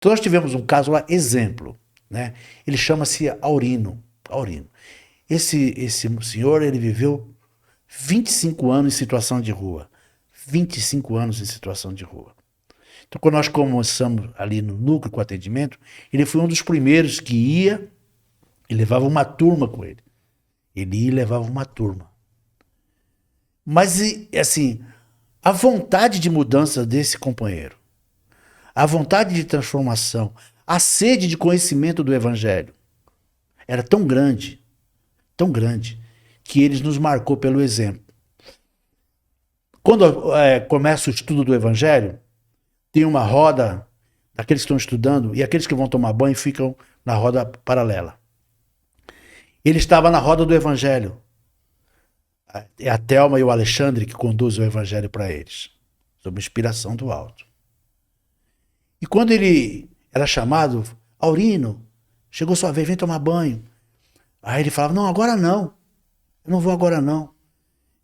Então nós tivemos um caso lá, exemplo, né? Ele chama-se Aurino. Esse senhor, ele viveu 25 anos em situação de rua. 25 anos em situação de rua. Então, quando nós começamos ali no núcleo com atendimento, ele foi um dos primeiros que ia e levava uma turma com ele. Ele ia e levava uma turma. Mas, assim, a vontade de mudança desse companheiro, a vontade de transformação, a sede de conhecimento do Evangelho era tão grande, que ele nos marcou pelo exemplo. Quando começa o estudo do Evangelho, tem uma roda daqueles que estão estudando e aqueles que vão tomar banho ficam na roda paralela. Ele estava na roda do Evangelho. É a Thelma e o Alexandre que conduzem o Evangelho para eles, sob inspiração do alto. E quando ele era chamado, Aurino, chegou sua vez, vem tomar banho. Aí ele falava, não, agora não. Eu não vou agora não.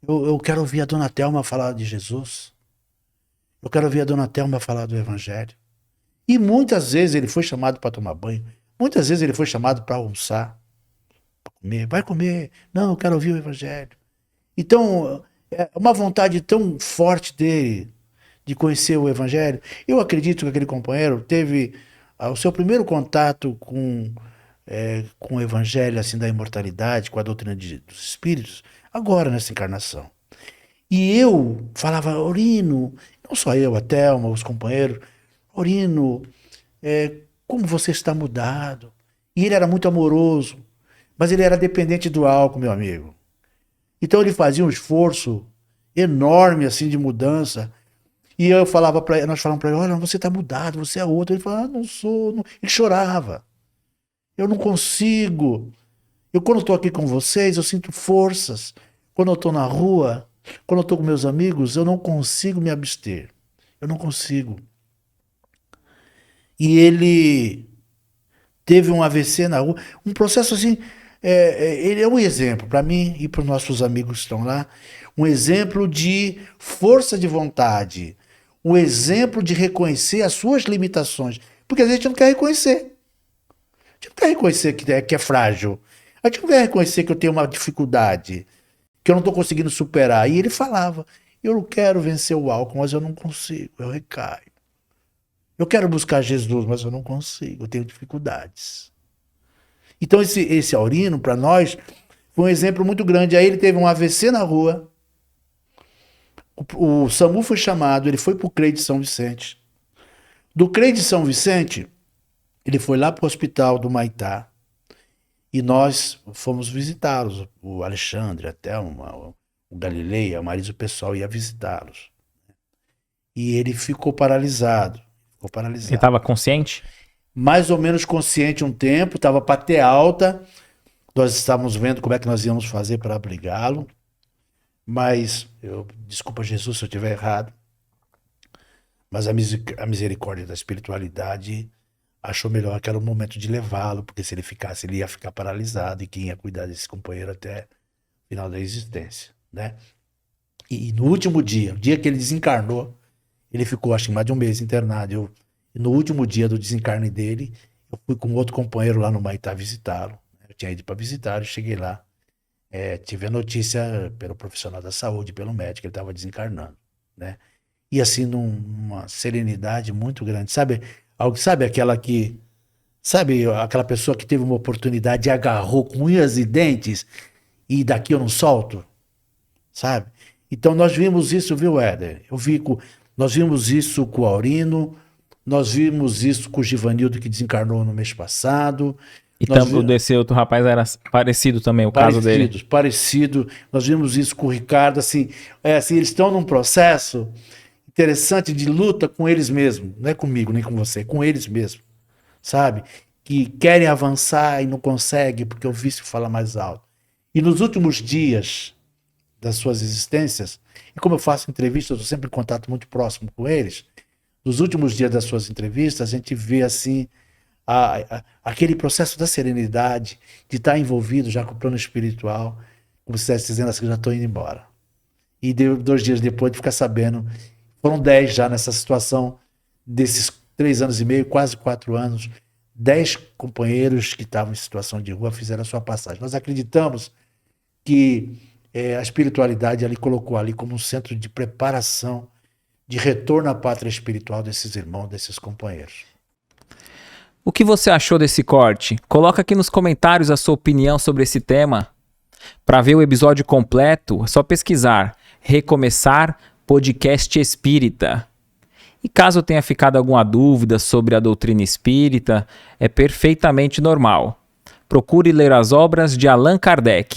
Eu quero ouvir a dona Thelma falar de Jesus. Eu quero ouvir a dona Thelma falar do Evangelho. E muitas vezes ele foi chamado para tomar banho. Muitas vezes ele foi chamado para almoçar. Para comer. Vai comer. Não, eu quero ouvir o Evangelho. Então, é uma vontade tão forte dele de conhecer o Evangelho. Eu acredito que aquele companheiro teve o seu primeiro contato com o Evangelho assim, da imortalidade, com a doutrina dos Espíritos, agora nessa encarnação. E eu falava, Aurino, não só eu, a Thelma, os companheiros, Aurino, como você está mudado. E ele era muito amoroso, mas ele era dependente do álcool, meu amigo. Então ele fazia um esforço enorme assim de mudança. E eu falava para ele, nós falamos para ele, olha, você está mudado, você é outro. Ele falava, não sou. Não. Ele chorava. Eu não consigo. Eu quando estou aqui com vocês, eu sinto forças. Quando eu estou na rua, quando eu estou com meus amigos, eu não consigo me abster. Eu não consigo. E ele teve um AVC na rua, um processo assim. Ele é um exemplo para mim e para os nossos amigos que estão lá, um exemplo de força de vontade, um exemplo de reconhecer as suas limitações, porque a gente não quer reconhecer. A gente não quer reconhecer que é frágil. A gente não quer reconhecer que eu tenho uma dificuldade, que eu não estou conseguindo superar. E ele falava, eu não quero vencer o álcool, mas eu não consigo, eu recaio. Eu quero buscar Jesus, mas eu não consigo, eu tenho dificuldades. Então esse Aurino, para nós, foi um exemplo muito grande. Aí ele teve um AVC na rua, o SAMU foi chamado, ele foi para o CREI de São Vicente. Do CREI de São Vicente, ele foi lá para o hospital do Maitá, e nós fomos visitá-los, o Alexandre, a Thelma, o Galilei, a Marisa, o pessoal ia visitá-los. E ele ficou paralisado. Ele estava consciente? Mais ou menos consciente um tempo, estava para ter alta. Nós estávamos vendo como é que nós íamos fazer para abrigá-lo. Mas, desculpa Jesus se eu estiver errado, mas a misericórdia da espiritualidade achou melhor que era o momento de levá-lo, porque se ele ficasse, ele ia ficar paralisado e quem ia cuidar desse companheiro até o final da existência, né? E no último dia, o dia que ele desencarnou, ele ficou acho que mais de um mês internado. No último dia do desencarne dele, eu fui com outro companheiro lá no Maitá visitá-lo. Eu tinha ido para visitar, eu cheguei lá. Tive a notícia pelo profissional da saúde, pelo médico, que ele estava desencarnando, né? E assim, numa serenidade muito grande. Sabe aquela pessoa que teve uma oportunidade e agarrou com unhas e dentes e daqui eu não solto? Sabe? Então nós vimos isso, viu, Éder? Nós vimos isso com o Aurino, nós vimos isso com o Givanildo, que desencarnou no mês passado. E desse outro rapaz era parecido também, o caso dele. Parecido. Nós vimos isso com o Ricardo. Assim, eles estão num processo interessante de luta com eles mesmos. Não é comigo, nem com você, com eles mesmos. Sabe? Que querem avançar e não conseguem porque o vício fala mais alto. E nos últimos dias das suas existências, e como eu faço entrevistas, eu estou sempre em contato muito próximo com eles, nos últimos dias das suas entrevistas, a gente vê assim aquele processo da serenidade, de estar envolvido já com o plano espiritual, como se estivesse dizendo assim, já estou indo embora. E 2 dias depois de ficar sabendo, foram 10 já nessa situação desses 3 anos e meio, quase 4 anos, 10 companheiros que estavam em situação de rua fizeram a sua passagem. Nós acreditamos que a espiritualidade ali colocou ali como um centro de preparação, de retorno à pátria espiritual desses irmãos, desses companheiros. O que você achou desse corte? Coloca aqui nos comentários a sua opinião sobre esse tema. Para ver o episódio completo, é só pesquisar Recomeçar Podcast Espírita. E caso tenha ficado alguma dúvida sobre a doutrina espírita, é perfeitamente normal. Procure ler as obras de Allan Kardec.